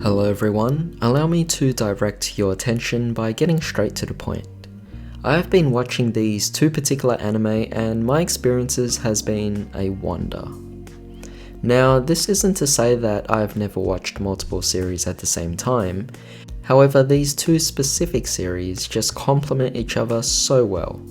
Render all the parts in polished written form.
Hello everyone, allow me to direct your attention by getting straight to the point. I have been watching these two particular anime and my experiences has been a wonder. Now, this isn't to say that I've never watched multiple series at the same time, however these two specific series just complement each other so well.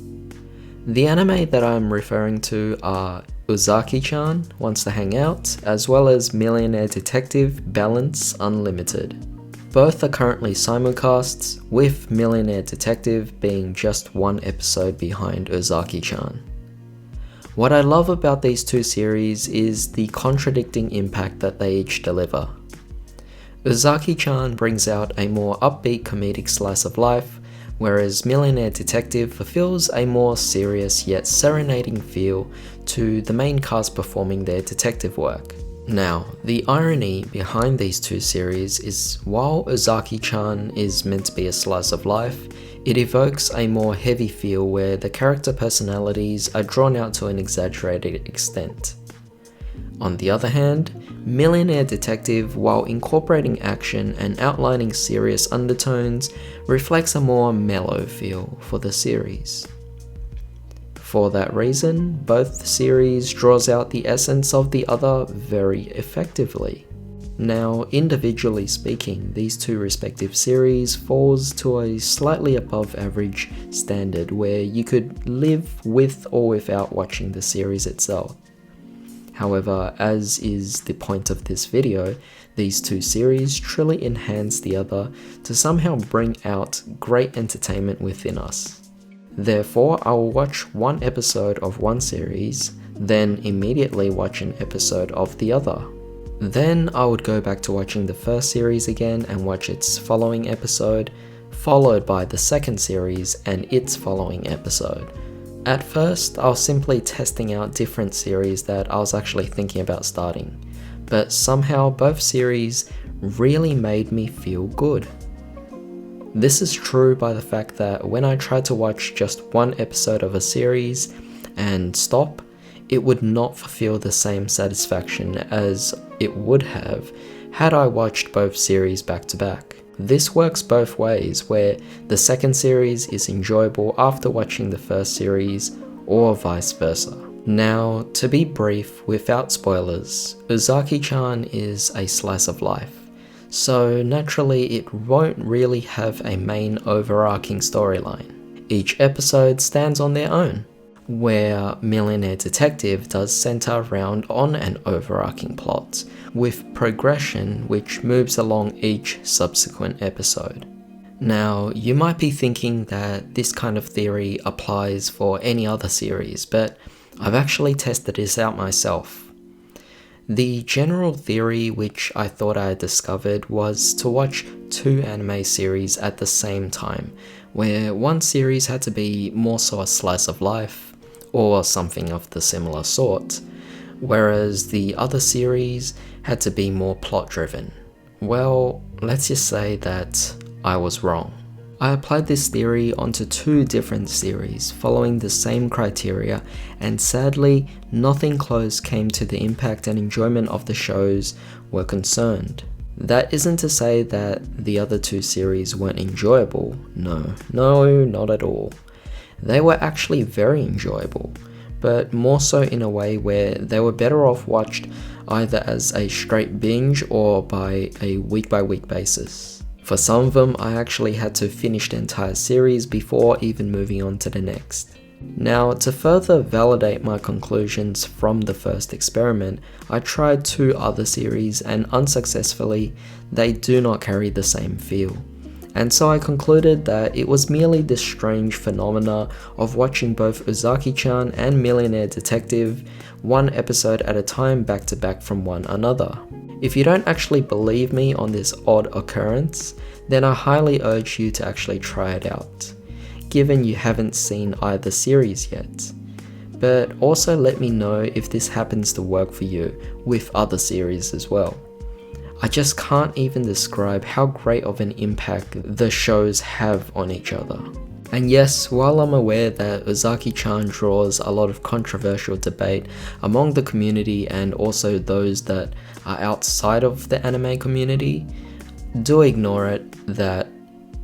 The anime that I'm referring to are Uzaki-chan Wants to Hang Out, as well as Millionaire Detective Balance Unlimited. Both are currently simulcasts, with Millionaire Detective being just one episode behind Uzaki-chan. What I love about these two series is the contradicting impact that they each deliver. Uzaki-chan brings out a more upbeat comedic slice of life, whereas Millionaire Detective fulfills a more serious yet serenading feel to the main cast performing their detective work. Now, the irony behind these two series is while Uzaki-chan is meant to be a slice of life, it evokes a more heavy feel where the character personalities are drawn out to an exaggerated extent. On the other hand, Millionaire Detective, while incorporating action and outlining serious undertones, reflects a more mellow feel for the series. For that reason, both series draws out the essence of the other very effectively. Now, individually speaking, these two respective series falls to a slightly above average standard where you could live with or without watching the series itself. However, as is the point of this video, these two series truly enhance the other to somehow bring out great entertainment within us. Therefore, I will watch one episode of one series, then immediately watch an episode of the other. Then I would go back to watching the first series again and watch its following episode, followed by the second series and its following episode. At first, I was simply testing out different series that I was actually thinking about starting, but somehow both series really made me feel good. This is true by the fact that when I tried to watch just one episode of a series and stop, it would not fulfill the same satisfaction as it would have had I watched both series back to back. This works both ways, where the second series is enjoyable after watching the first series, or vice versa. Now, to be brief, without spoilers, Uzaki-chan is a slice of life, so naturally it won't really have a main overarching storyline. Each episode stands on their own, where Millionaire Detective does center around on an overarching plot, with progression which moves along each subsequent episode. Now, you might be thinking that this kind of theory applies for any other series, but I've actually tested this out myself. The general theory which I thought I had discovered was to watch two anime series at the same time, where one series had to be more so a slice of life, or something of the similar sort, whereas the other series had to be more plot driven. Well, let's just say that I was wrong. I applied this theory onto two different series following the same criteria, and sadly, nothing close came to the impact and enjoyment of the shows were concerned. That isn't to say that the other two series weren't enjoyable, no, not at all. They were actually very enjoyable, but more so in a way where they were better off watched either as a straight binge or by a week-by-week basis. For some of them, I actually had to finish the entire series before even moving on to the next. Now, to further validate my conclusions from the first experiment, I tried two other series and unsuccessfully, they do not carry the same feel. And so I concluded that it was merely this strange phenomena of watching both Uzaki-chan and Millionaire Detective one episode at a time back to back from one another. If you don't actually believe me on this odd occurrence, then I highly urge you to actually try it out, given you haven't seen either series yet. But also let me know if this happens to work for you with other series as well. I just can't even describe how great of an impact the shows have on each other. And yes, while I'm aware that Uzaki-chan draws a lot of controversial debate among the community and also those that are outside of the anime community, do ignore it, that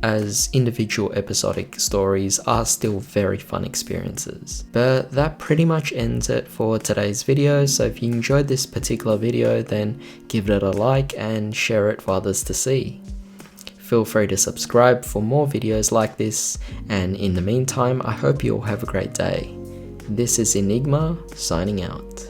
as individual episodic stories are still very fun experiences. But that pretty much ends it for today's video, so if you enjoyed this particular video, then give it a like and share it for others to see. Feel free to subscribe for more videos like this, and in the meantime, I hope you all have a great day. This is Enigma, signing out.